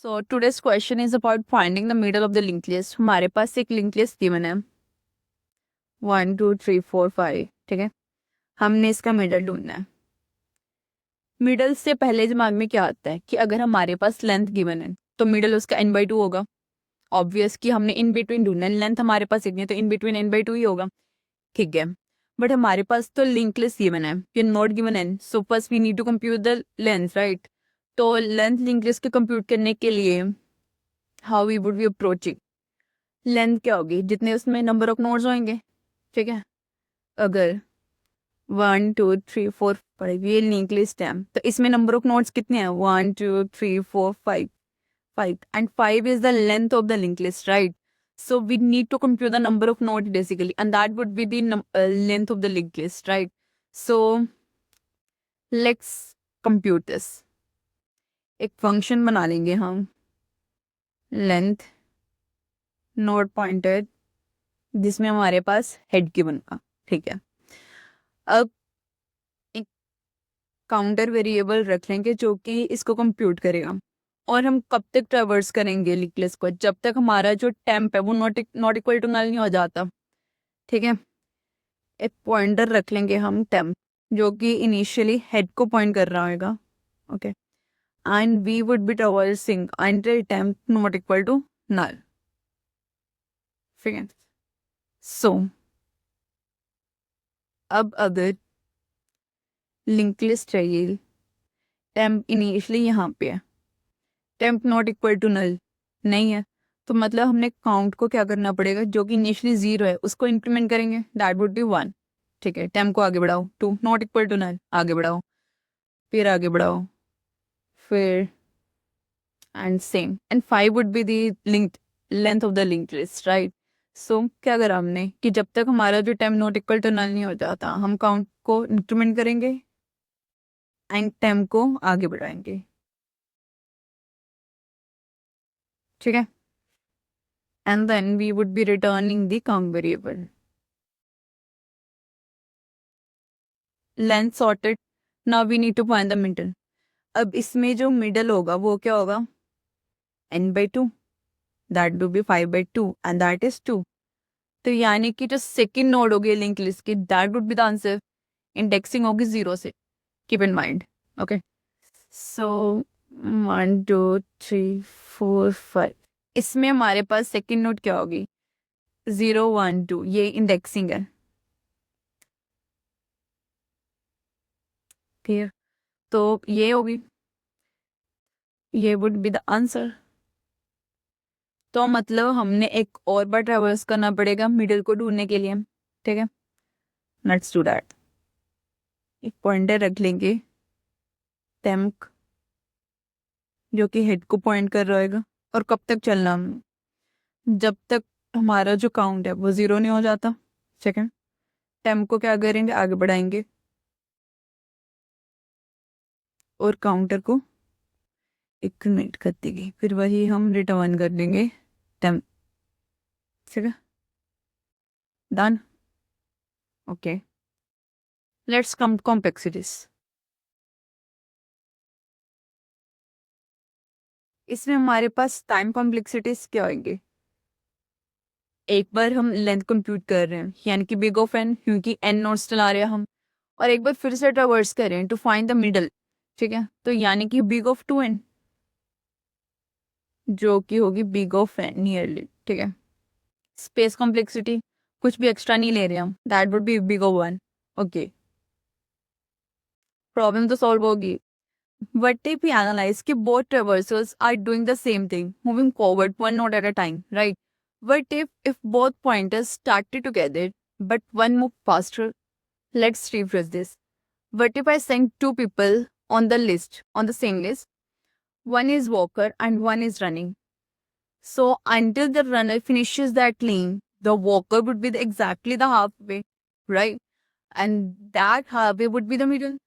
So today's question is about finding the middle of the linked list. हमारे पास एक link list given है 1 2 3 4 5, ठीक है। हमने इसका मिडल ढूंढना है। मिडल से पहले दिमाग में क्या आता है कि अगर हमारे पास लेंथ गिवन है तो मिडल उसका n/2 होगा। ऑब्वियस कि हमने इन बिटवीन ढूंढना है, लेंथ हमारे पास इतनी है तो इन बिटवीन n/2 ही होगा, ठीक है। बट हमारे पास तो लिंक लिस्ट गिवन है, ये नोट गिवन है, so first we need to compute the length, right. तो लेंथ लिंक लिस्ट के कंप्यूट करने के लिए how we would be approaching, length क्या होगी जितने उसमें नंबर ऑफ नोड्स होंगे, ठीक है। अगर 1 2 3 4 5 ये लिंक लिस्ट है तो इसमें नंबर ऑफ नोड्स कितने हैं 1 2 3 4 5, 5 and 5 is the length of the link list, right. So we need to compute the number of nodes basically, and that would be the length of the linked list, right? So let's compute this. एक function बना लेंगे हम, length node pointer, जिसमें हमारे पास head की बनगा, ठीक है। अब एक काउंटर वेरिएबल रख लेंगे जो कि इसको कंप्यूट करेगा, और हम कब तक ट्रेवर्स करेंगे लिंक लिस्ट को, जब तक हमारा जो टेम्प है वो नॉट इक्वल टू नल नहीं हो जाता, ठीक है। एक पॉइंटर रख लेंगे हम टेम्प, जो कि इनिशियली हेड को पॉइंट कर रहा होगा, okay. And we would be traversing until temp not equal to null, ठीक है। सो अब अगर लिंक लिस्ट चाहिए, टेम्प इनिशियली यहाँ पे है, temp not equal to null नहीं है, तो मतलब हमने काउंट को क्या करना पड़ेगा, जो कि इनिशियली 0 है उसको इंक्रीमेंट करेंगे, दैट वुड बी 1, ठीक है। टेम्प को आगे बढ़ाओ, 2 नॉट इक्वल टू नल आगे बढ़ाओ, फिर आगे बढ़ाओ, फिर and same, and 5 would be the linked length of the linked list, right. So क्या करा हमने कि जब तक हमारा जो temp not equal to null नहीं हो जाता हम काउंट को इंक्रीमेंट करेंगे एंड टेम्प को आगे बढ़ाएंगे, ठीक है। And then we would be returning the count variable. Length sorted. Now we need to find the middle. अब इसमें जो middle होगा वो क्या होगा, n/2, that would be 5/2 and that is 2. तो यानी कि जो सेकेंड नोड होगी लिंक लिस्ट की, that would be the answer. Indexing होगी 0 से, keep in mind, okay. So 1 2 3 4 5, इसमें हमारे पास सेकेंड नोड क्या होगी 0 1 2, ये इंडेक्सिंग है, ठीक। तो ये होगी, ये वुड बी द आंसर। तो मतलब हमने एक और बार ट्रेवर्स करना पड़ेगा मिडिल को ढूंढने के लिए, ठीक है। Let's do that. एक पॉइंटर रख लेंगे टेम्प, जो कि हेड को पॉइंट कर रहा होगा, और कब तक चलना हमने, जब तक हमारा जो काउंट है वो 0 नहीं हो जाता, ठीक है। टेम्प को क्या करेंगे, आगे बढ़ाएंगे, और काउंटर को इंक्रीमेंट कर देंगे, फिर वही हम रिटर्न कर देंगे टेम्प, ठीक है। Done, okay. Let's come complexities. इसमें हमारे पास टाइम कॉम्प्लेक्सिटीज क्या होंगे, एक बार हम लेंथ कंप्यूट कर रहे हैं यानी कि बिग ऑफ एन, क्योंकि एन नोट्स चला रहे हैं हम, और एक बार फिर से ट्रावर्स कर रहे हैं टू फाइंड द मिडल, ठीक है। तो यानी कि बिग ऑफ 2n, जो कि होगी बिग ऑफ एन नियरली, ठीक है। स्पेस कॉम्प्लेक्सिटी कुछ भी एक्स्ट्रा नहीं ले रहे हम, that would be big of 1, okay. Problem तो सॉल्व होगी। What if we analyze कि both traversals are doing the same thing, moving forward one node at a time, right? What if both pointers started together, but one moved faster? Let's rephrase this. What if I send two people on the list, on the same list? One is walker and one is running. So until the runner finishes that lane, the walker would be exactly the halfway, right? And that halfway would be the middle.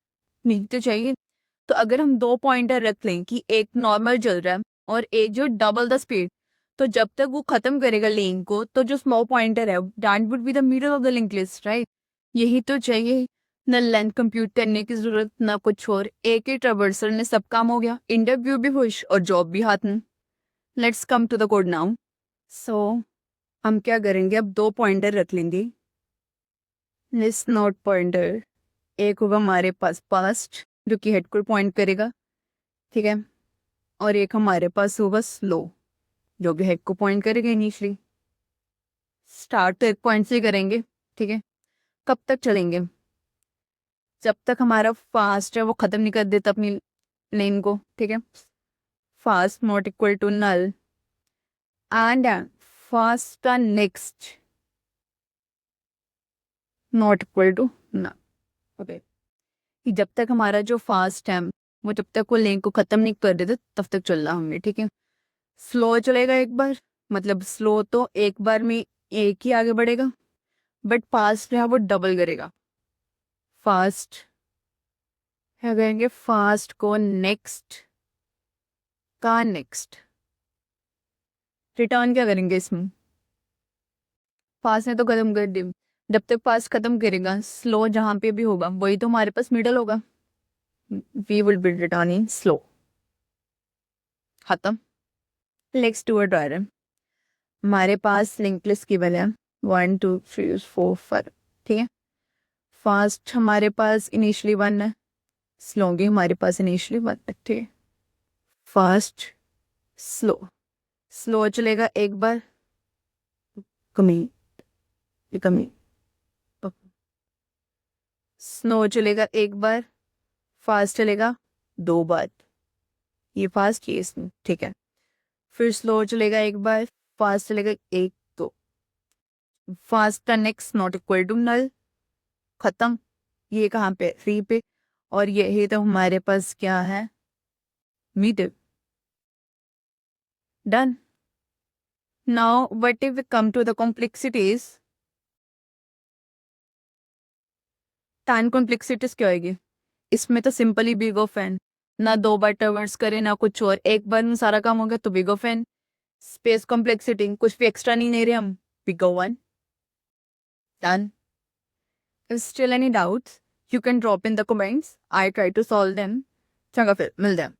नहीं तो चाहिए। तो अगर हम दो pointer रख लें कि एक नॉर्मल चल रहा है और एक जो डबल द स्पीड, तो जब तक वो खत्म करेगा लेन को तो जो स्मॉल पॉइंटर है that would be the middle of the link list, right. यही तो चाहिए, न लेंथ कंप्यूट करने की जरूरत ना कुछ और, एक ही ट्रेवर्सल में सब काम हो गया, इंटरव्यू भी खुश और जॉब भी हाथ में। Let's come to the code now. So हम क्या करेंगे, अब 2 पॉइंटर रख लेंगे. List node pointer. एक होगा हमारे पास पास्ट जो कि हेड को पॉइंट करेगा, ठीक है, और एक हमारे पास होगा स्लो जो कि हेड को पॉइंट करेगा इनिशियली. स्टार्ट तो एक पॉइंट से ही करेंगे, ठीक है. कब तक चलेंगे, जब तक हमारा फास्ट है वो खत्म नहीं कर देता अपनी लेन को, ठीक है. Fast not equal to null and fast का next not equal to null. Okay, जब तक हमारा जो फास्ट है वो जब तक वो लेन को खत्म नहीं कर देते तब तक चलना हमने, ठीक है. स्लो चलेगा एक बार, मतलब स्लो तो एक बार में एक ही आगे बढ़ेगा, बट फास्ट है वो डबल करेगा. फास्ट क्या करेंगे, फास्ट को नेक्स्ट का नेक्स्ट. रिटर्न क्या करेंगे इसमें, फास्ट ने तो खत्म कर दी, जब तक फास्ट खत्म करेगा स्लो जहां पे भी होगा वही तो हमारे पास मिडल होगा. We will be returning slow. खत्म. Let's do a diagram. हमारे पास लिंक लिस्ट की वैल्यू 1 2 3 4 5, ठीक है. फास्ट हमारे पास इनिशियली 1 है, स्लो भी हमारे पास इनिशियली 1 है, ठीक है. Fast slow. स्लो चलेगा एक बार, कमी कमी. स्लो चलेगा एक बार, फास्ट चलेगा 2 बार. ये फास्ट ये स्लो, ठीक है. फिर स्लो चलेगा एक बार, फास्ट चलेगा 1 2. फास्ट का next not equal to null. खत्म. ये कहाँ पे, 3 पे, और ये तो हमारे पास क्या है, मीटर. Done. Now what if we come to the complexities. Time complexities क्या होगी, इसमें तो सिंपली बिग ऑफ एन, ना 2 बार ट्रावर्स करे ना कुछ और, एक बार में सारा काम हो गया तो big of N. Space complexity कुछ भी एक्स्ट्रा नहीं ले रहे हम, big of 1. Done. If still any doubts, you can drop in the comments. I try to solve them. चंगा फिर मिलते हैं.